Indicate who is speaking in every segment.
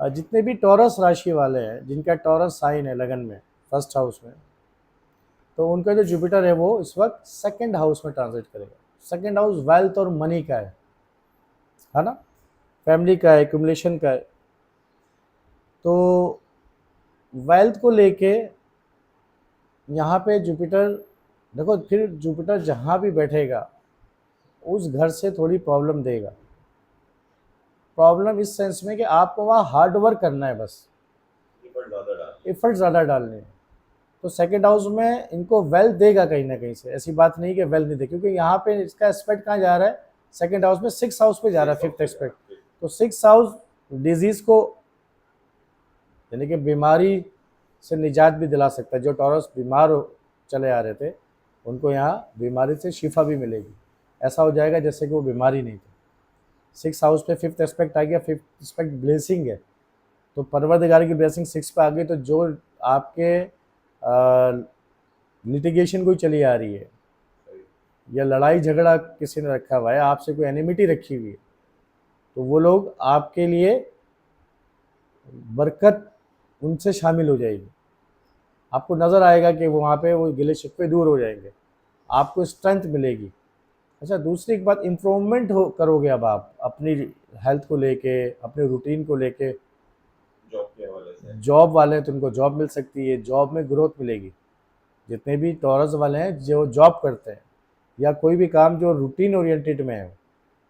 Speaker 1: जितने भी टॉरस राशि वाले हैं, जिनका टॉरस साइन है लगन में, फर्स्ट हाउस में, तो उनका जो जुपिटर है वो इस वक्त सेकंड हाउस में ट्रांजिट करेगा। सेकंड हाउस वेल्थ और मनी का है ना, फैमिली का है, एक्यूमुलेशन का है। तो वेल्थ को लेके यहाँ पे जुपिटर, देखो फिर जुपिटर जहाँ भी बैठेगा उस घर से थोड़ी प्रॉब्लम देगा। प्रॉब्लम इस सेंस में कि आपको वहाँ हार्ड वर्क करना है, बस एफर्ट ज़्यादा डालने हैं। तो सेकेंड हाउस में इनको वेल्थ देगा कहीं ना कहीं से, ऐसी बात नहीं कि वेल्थ नहीं दे, क्योंकि यहाँ पे इसका एस्पेक्ट कहाँ जा रहा है, सेकेंड हाउस में, सिक्स हाउस पे जा रहा है, फिफ्थ एस्पेक्ट। तो सिक्स हाउस डिजीज को, यानी कि बीमारी से निजात भी दिला सकता है। जो टॉरस बीमार हो चले आ रहे थे उनको यहाँ बीमारी से शिफा भी मिलेगी, ऐसा हो जाएगा जैसे कि वो बीमारी नहीं थी। सिक्स हाउस पे फिफ्थ एस्पेक्ट आ गया, फिफ्थ एस्पेक्ट ब्लेसिंग है, तो परवरदिगार की ब्लेसिंग सिक्स पे आ गई। तो जो आपके लिटिगेशन कोई चली आ रही है या लड़ाई झगड़ा किसी ने रखा हुआ है, आपसे कोई एनिमिटी रखी हुई है, तो वो लोग आपके लिए बरकत उनसे शामिल हो जाएगी। आपको नज़र आएगा कि वहाँ पे वो गिले शिकवे दूर हो जाएंगे, आपको स्ट्रेंथ मिलेगी। अच्छा, दूसरी एक बात, इम्प्रूवमेंट हो करोगे अब आप अपनी हेल्थ को लेके, अपने रूटीन को लेके। जॉब वाले हैं तो उनको जॉब मिल सकती है, जॉब में ग्रोथ मिलेगी। जितने भी टॉरस वाले हैं जो जॉब करते हैं या कोई भी काम जो रूटीन ओरिएंटेड में है,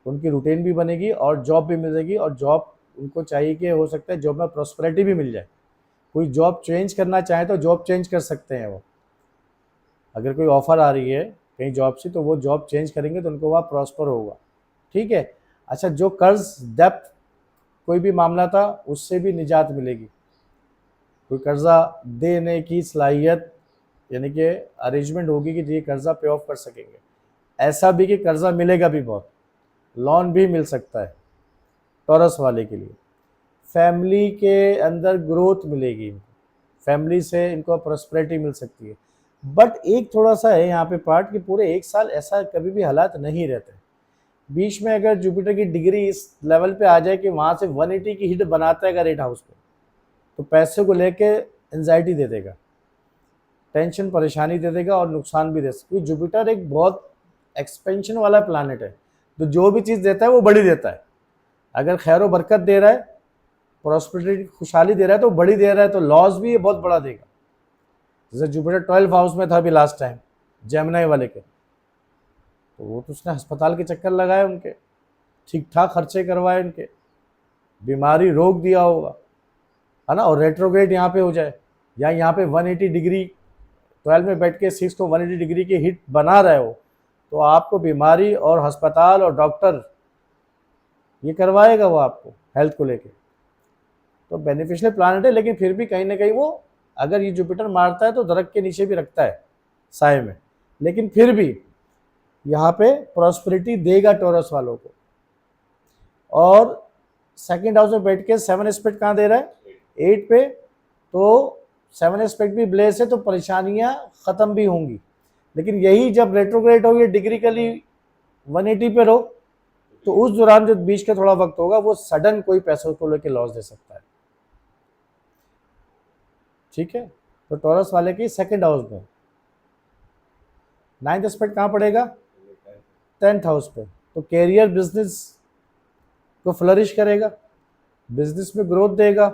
Speaker 1: उनकी रूटीन भी बनेगी और जॉब भी मिलेगी। और जॉब उनको चाहिए कि हो सकता है जॉब में प्रॉस्पेरिटी भी मिल जाए। कोई जॉब चेंज करना चाहे तो जॉब चेंज कर सकते हैं वो, अगर कोई ऑफ़र आ रही है कहीं जॉब से तो वो जॉब चेंज करेंगे तो उनको वहाँ प्रॉस्पर होगा। ठीक है। अच्छा, जो कर्ज डेप्थ कोई भी मामला था उससे भी निजात मिलेगी। कोई कर्जा देने की सलाहियत, यानी कि अरेंजमेंट होगी कि ये कर्जा पे ऑफ कर सकेंगे। ऐसा भी कि कर्जा मिलेगा भी बहुत, लोन भी मिल सकता है टॉरस वाले के लिए। फैमिली के अंदर ग्रोथ मिलेगी, फैमिली से इनको प्रॉस्पेरिटी मिल सकती है। बट एक थोड़ा सा है यहाँ पे पार्ट कि पूरे एक साल ऐसा कभी भी हालात नहीं रहते। बीच में अगर जुपिटर की डिग्री इस लेवल पे आ जाए कि वहाँ से 180 की हिट बनाता है अगर 8 हाउस पे, तो पैसे को लेके एंजाइटी दे देगा, टेंशन परेशानी दे देगा और नुकसान भी दे सकता है। क्योंकि जुपिटर एक बहुत एक्सपेंशन वाला प्लानट है, तो जो भी चीज़ देता है वो बड़ी देता है। अगर खैर बरकत दे रहा है, प्रॉस्पेरिटी खुशहाली दे रहा है तो बड़ी दे रहा है, तो लॉस भी ये बहुत बड़ा देगा। जैसे जुपिटर 12 हाउस में था अभी लास्ट टाइम जेमिनी वाले के, तो वो तो उसने अस्पताल के चक्कर लगाए उनके, ठीक ठाक खर्चे करवाए उनके, बीमारी रोक दिया होगा, है ना। और रेट्रोग्रेड यहाँ पे हो जाए या यहाँ पे 180 डिग्री 12 में बैठ के 6 को 180 डिग्री की हिट बना रहे हो, तो आपको बीमारी और अस्पताल और डॉक्टर ये करवाएगा वो आपको हेल्थ को लेके। तो बेनिफिशियल प्लानट है, लेकिन फिर भी कहीं ना कहीं वो, अगर ये जुपिटर मारता है तो दरख्त के नीचे भी रखता है साए में, लेकिन फिर भी यहाँ पे प्रॉस्पेरिटी देगा टॉरस वालों को। और सेकंड हाउस में बैठ के 7 एस्पेक्ट कहाँ दे रहा है, 8 पे, तो 7 एस्पेक्ट भी ब्लेस है, तो परेशानियाँ ख़त्म भी होंगी। लेकिन यही जब रेट्रोग्रेड हो, ये डिग्रिकली 180 पे रहो, तो उस दौरान जो बीच का थोड़ा वक्त होगा वो सडन कोई पैसों को लेकर लॉस दे सकता है। ठीक है। तो टॉरस वाले की सेकंड हाउस में 9th एस्पेक्ट कहाँ पड़ेगा, 10th हाउस पे, तो कैरियर बिजनेस को फ्लरिश करेगा, बिजनेस में ग्रोथ देगा,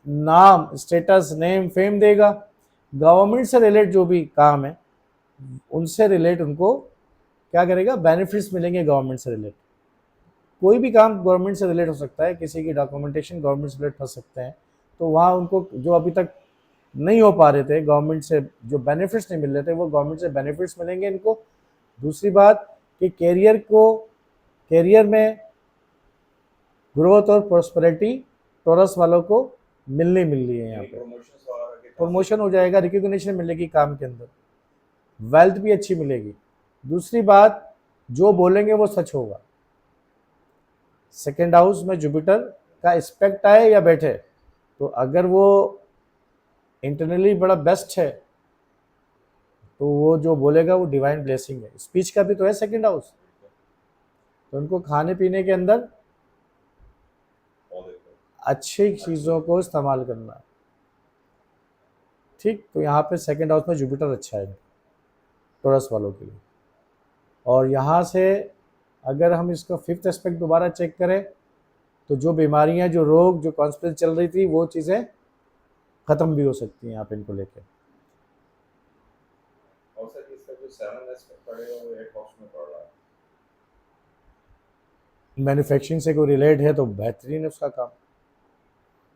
Speaker 1: नाम स्टेटस नेम फेम देगा। गवर्नमेंट से रिलेट जो भी काम है उनसे रिलेट उनको क्या करेगा, बेनिफिट्स मिलेंगे गवर्नमेंट से रिलेट। कोई भी काम गवर्नमेंट से रिलेट हो सकता है, किसी की डॉक्यूमेंटेशन गवर्नमेंट से रिलेट हो सकते हैं, तो वहाँ उनको जो अभी तक नहीं हो पा रहे थे, गवर्नमेंट से जो बेनिफिट्स नहीं मिल रहे थे वो गवर्नमेंट से बेनिफिट्स मिलेंगे इनको। दूसरी बात कि कैरियर में ग्रोथ और प्रॉस्पेरिटी टॉरस वालों को मिल रही है। यहाँ पे प्रमोशन हो जाएगा, रिकग्निशन मिलेगी काम के अंदर, वेल्थ भी अच्छी मिलेगी। दूसरी बात, जो बोलेंगे वो सच होगा। सेकेंड हाउस में जुपिटर का एस्पेक्ट आए या बैठे, तो अगर वो इंटरनली बड़ा बेस्ट है तो वो जो बोलेगा वो डिवाइन ब्लेसिंग है। स्पीच का भी तो है सेकेंड हाउस, तो उनको खाने पीने के अंदर अच्छी चीज़ों को इस्तेमाल करना है। ठीक, तो यहाँ पे सेकंड हाउस में जुपिटर अच्छा है टॉरस वालों के लिए। और यहाँ से अगर हम इसका फिफ्थ एस्पेक्ट दोबारा चेक करें तो जो बीमारियाँ, जो रोग, जो कॉन्स्पिरेसी चल रही थी वो चीज़ें ख़त्म भी हो सकती हैं आप इनको लेकर।
Speaker 2: और सर इसका जो 7 एस्पेक्ट पड़ेगा वो 8 हाउस में पड़ रहा है।
Speaker 1: मैन्युफैक्चरिंग से कोई रिलेट है तो बेहतरीन है उसका काम,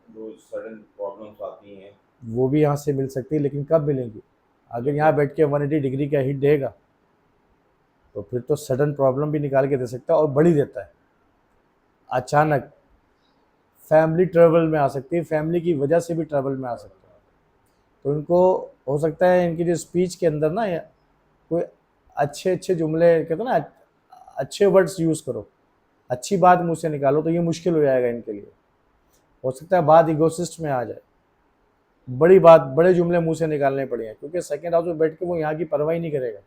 Speaker 2: जो सडन प्रॉब्लम्स आती हैं
Speaker 1: वो भी यहाँ से मिल सकती है, लेकिन कब मिलेंगी? अगर यहाँ बैठ के 180 डिग्री का हीट देगा तो फिर तो सडन प्रॉब्लम भी निकाल के दे सकता है और बड़ी देता है। अचानक फैमिली ट्रबल में आ सकती है, फैमिली की वजह से भी ट्रबल में आ सकता है। तो इनको हो सकता है इनकी जो स्पीच के अंदर ना कोई अच्छे अच्छे जुमले, कहते हैं ना, अच्छे वर्ड्स यूज़ करो, अच्छी बात मुँह से निकालो, तो ये मुश्किल हो जाएगा इनके लिए। हो सकता है बात इगोसिस्ट में आ जाए, बड़ी बात, बड़े जुमले मुंह से निकालने पड़े हैं, क्योंकि सेकंड हाउस में बैठ के वो यहाँ की परवाह ही नहीं करेगा।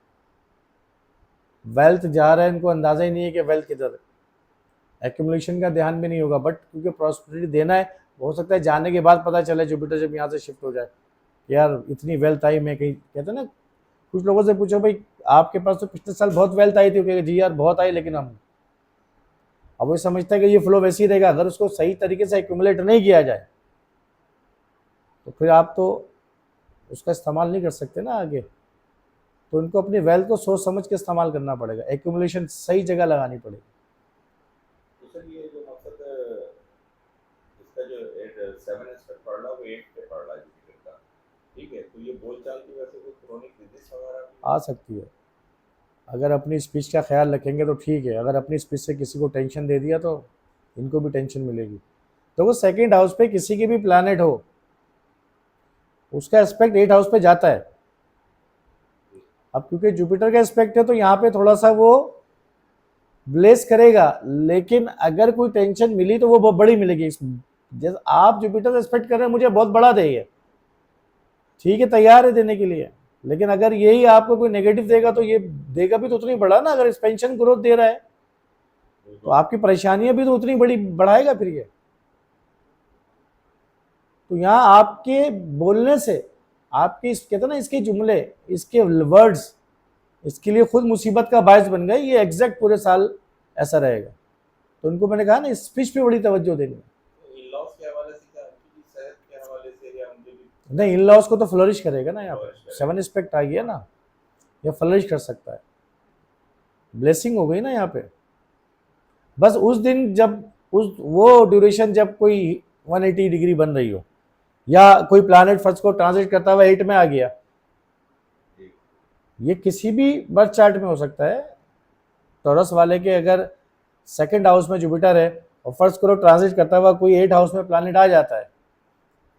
Speaker 1: वेल्थ जा रहा है, इनको अंदाजा ही नहीं है कि वेल्थ किधर है, एक्यूमुलेशन का ध्यान भी नहीं होगा, बट क्योंकि प्रॉस्पेरिटी देना है, हो सकता है जाने के बाद पता चले जुपिटर जब यहाँ से शिफ्ट हो जाए, यार इतनी वेल्थ आई, मैं कहीं, कहते हैं ना, कुछ लोगों से पूछो भाई आपके पास तो पिछले साल बहुत वेल्थ आई थी, कहेगा जी यार बहुत आई, लेकिन हम, अब वो समझता है कि ये फ्लो वैसे ही रहेगा, अगर उसको सही तरीके से एक्यूमुलेट नहीं किया जाए तो फिर आप तो उसका इस्तेमाल नहीं कर सकते ना आगे। तो इनको अपनी वेल्थ को सोच समझ के इस्तेमाल करना पड़ेगा, एक्यूमुलेशन सही जगह लगानी पड़ेगी।
Speaker 2: तो सर ये जो मकसद इसका जो 7 एस्पेक्ट पड़ रहा है वो 8 पे पड़ रहा है जुपिटर का, ठीक है, तो ये बोलचाल की वजह से कोई क्रोनिक डिजीज वगैरह भी
Speaker 1: आ सकती है, अगर अपनी स्पीच का ख्याल रखेंगे तो ठीक है, अगर अपनी स्पीच से किसी को टेंशन दे दिया तो इनको भी टेंशन मिलेगी। तो वो सेकंड हाउस पे किसी की भी प्लैनेट हो, उसका एस्पेक्ट 8 हाउस पे जाता है। अब क्योंकि जुपिटर का एस्पेक्ट है तो यहाँ पे थोड़ा सा वो ब्लेस करेगा, लेकिन अगर कोई टेंशन मिली तो वो बहुत बड़ी मिलेगी। जैसे आप जुपिटर एस्पेक्ट कर रहे हैं, मुझे बहुत बड़ा देगा, ठीक है, तैयार है देने के लिए, लेकिन अगर यही आपको कोई नेगेटिव देगा तो ये देगा भी तो उतनी बड़ा ना। अगर एक्सपेंशन ग्रोथ दे रहा है तो आपकी परेशानियां भी तो उतनी बड़ी बढ़ाएगा फिर ये। तो यहाँ आपके बोलने से, आपकी कहते हैं ना, इसके जुमले, इसके वर्ड्स, इसके लिए खुद मुसीबत का बायस बन गए, ये एग्जैक्ट पूरे साल ऐसा रहेगा। तो इनको मैंने कहा ना, स्पीच पे बड़ी तवज्जो देनी है।
Speaker 2: इन लॉस के हवाले से क्या उनकी सेहत के हवाले से या उनके भी
Speaker 1: नहीं, इन लॉस को तो फ्लरिश करेगा ना, यहाँ पे 7 एस्पेक्ट आ गया ना, ये फ्लरिश कर सकता है, ब्लेसिंग हो गई ना यहाँ पे। बस उस दिन जब उस वो ड्यूरेशन जब कोई 180 डिग्री बन रही हो, या कोई प्लैनेट फर्स्ट को ट्रांजिट करता हुआ 8 में आ गया, ये किसी भी बर्थ चार्ट में हो सकता है। टॉरस वाले के अगर सेकंड हाउस में जुपिटर है और फर्स्ट को ट्रांजिट करता हुआ कोई 8 हाउस में प्लैनेट आ जाता है,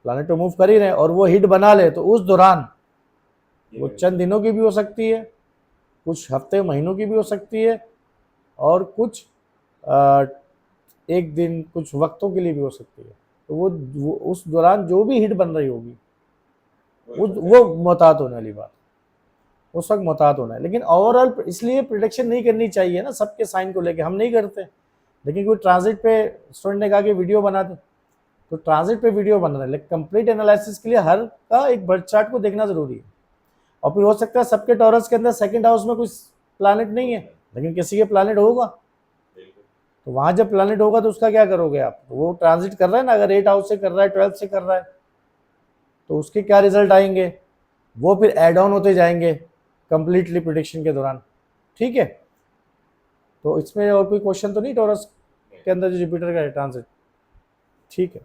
Speaker 1: प्लैनेट तो मूव कर ही रहे और वो हिट बना ले, तो उस दौरान वो चंद दिनों की भी हो सकती है, कुछ हफ्ते महीनों की भी हो सकती है, और कुछ एक दिन, कुछ वक्तों के लिए भी हो सकती है। तो वो उस दौरान जो भी हिट बन रही होगी वो मोहतात होने वाली बात, उस वक्त मोहतात होना है। लेकिन ओवरऑल इसलिए प्रिडिक्शन नहीं करनी चाहिए ना सबके साइन को लेके, हम नहीं करते। लेकिन कोई ट्रांजिट पे स्टूडेंट ने कहा कि वीडियो बना दे, तो ट्रांजिट पे वीडियो बन रहा है, लेकिन कंप्लीट एनालिसिस के लिए हर का एक बर्थ चार्ट को देखना जरूरी है। और फिर हो सकता है सबके टॉरस के अंदर सेकंड हाउस में कुछ प्लैनेट नहीं है, लेकिन किसी के प्लैनेट होगा, तो वहां जब प्लैनेट होगा तो उसका क्या करोगे आप? वो ट्रांजिट कर रहा है ना, अगर 8 हाउस से कर रहा है, 12 से कर रहा है, तो उसके क्या रिजल्ट आएंगे, वो फिर एड ऑन होते जाएंगे कंप्लीटली प्रिडिक्शन के दौरान। ठीक है, तो इसमें और कोई क्वेश्चन तो नहीं टॉरस के अंदर जो जुपिटर का है ट्रांजिट? ठीक है।